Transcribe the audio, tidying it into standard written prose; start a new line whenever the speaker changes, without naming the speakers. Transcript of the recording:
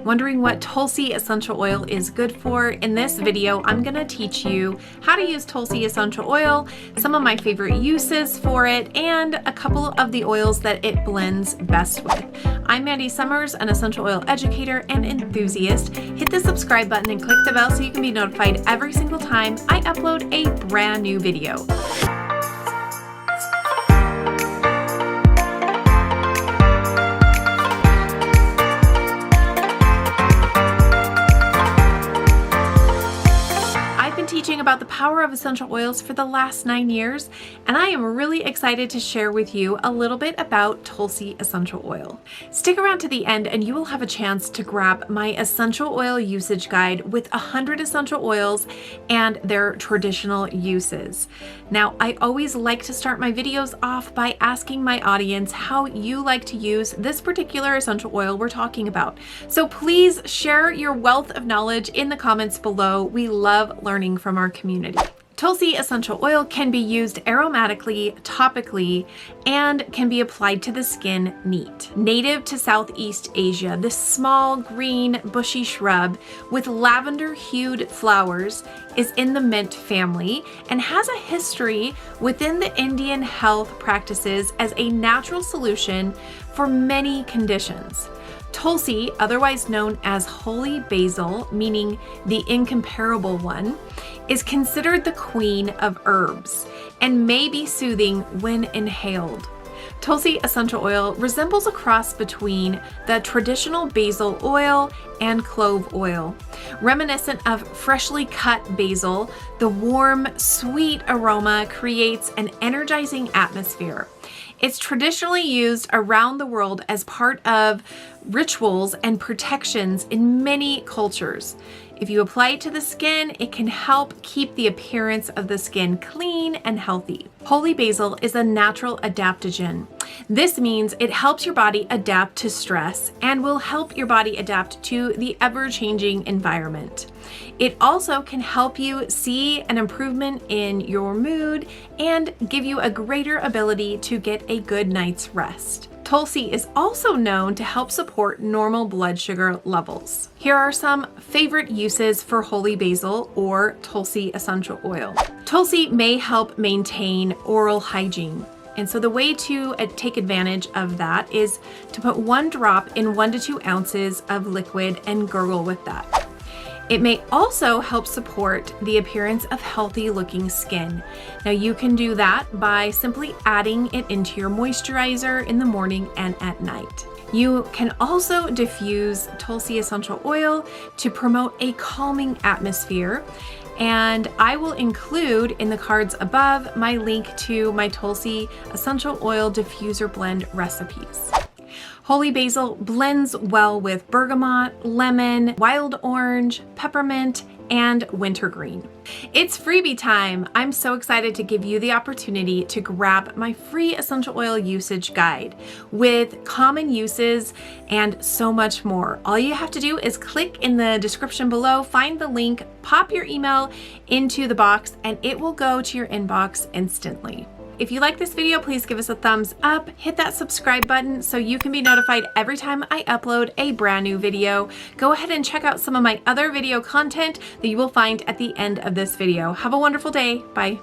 Wondering what Tulsi essential oil is good for? In this video, I'm gonna teach you how to use Tulsi essential oil, some of my favorite uses for it, and a couple of the oils that it blends best with. I'm Mandy Sommers, an essential oil educator and enthusiast. Hit the subscribe button and click the bell so you can be notified every single time I upload a brand new video. Teaching about the power of essential oils for the last 9 years, and I am really excited to share with you a little bit about Tulsi essential oil. Stick around to the end and you will have a chance to grab my essential oil usage guide with 100 essential oils and their traditional uses. Now, I always like to start my videos off by asking my audience how you like to use this particular essential oil we're talking about. So please share your wealth of knowledge in the comments below. We love learning from our community. Tulsi essential oil can be used aromatically, topically, and can be applied to the skin neat. Native to Southeast Asia, this small green bushy shrub with lavender-hued flowers is in the mint family and has a history within the Indian health practices as a natural solution for many conditions. Tulsi, otherwise known as Holy Basil, meaning the incomparable one, is considered the queen of herbs and may be soothing when inhaled. Tulsi essential oil resembles a cross between the traditional basil oil and clove oil. Reminiscent of freshly cut basil, the warm, sweet aroma creates an energizing atmosphere. It's traditionally used around the world as part of rituals and protections in many cultures. If you apply it to the skin, it can help keep the appearance of the skin clean and healthy. Holy basil is a natural adaptogen. This means it helps your body adapt to stress and will help your body adapt to the ever-changing environment. It also can help you see an improvement in your mood and give you a greater ability to get a good night's rest. Tulsi is also known to help support normal blood sugar levels. Here are some favorite uses for holy basil or Tulsi essential oil. Tulsi may help maintain oral hygiene. And so the way to take advantage of that is to put 1 drop in 1 to 2 ounces of liquid and gargle with that. It may also help support the appearance of healthy looking skin. Now you can do that by simply adding it into your moisturizer in the morning and at night. You can also diffuse Tulsi essential oil to promote a calming atmosphere. And I will include in the cards above my link to my Tulsi essential oil diffuser blend recipes. Holy basil blends well with bergamot, lemon, wild orange, peppermint, and wintergreen. It's freebie time. I'm so excited to give you the opportunity to grab my free essential oil usage guide with common uses and so much more. All you have to do is click in the description below, find the link, pop your email into the box, and it will go to your inbox instantly. If you like this video, please give us a thumbs up, hit that subscribe button so you can be notified every time I upload a brand new video. Go ahead and check out some of my other video content that you will find at the end of this video. Have a wonderful day. Bye.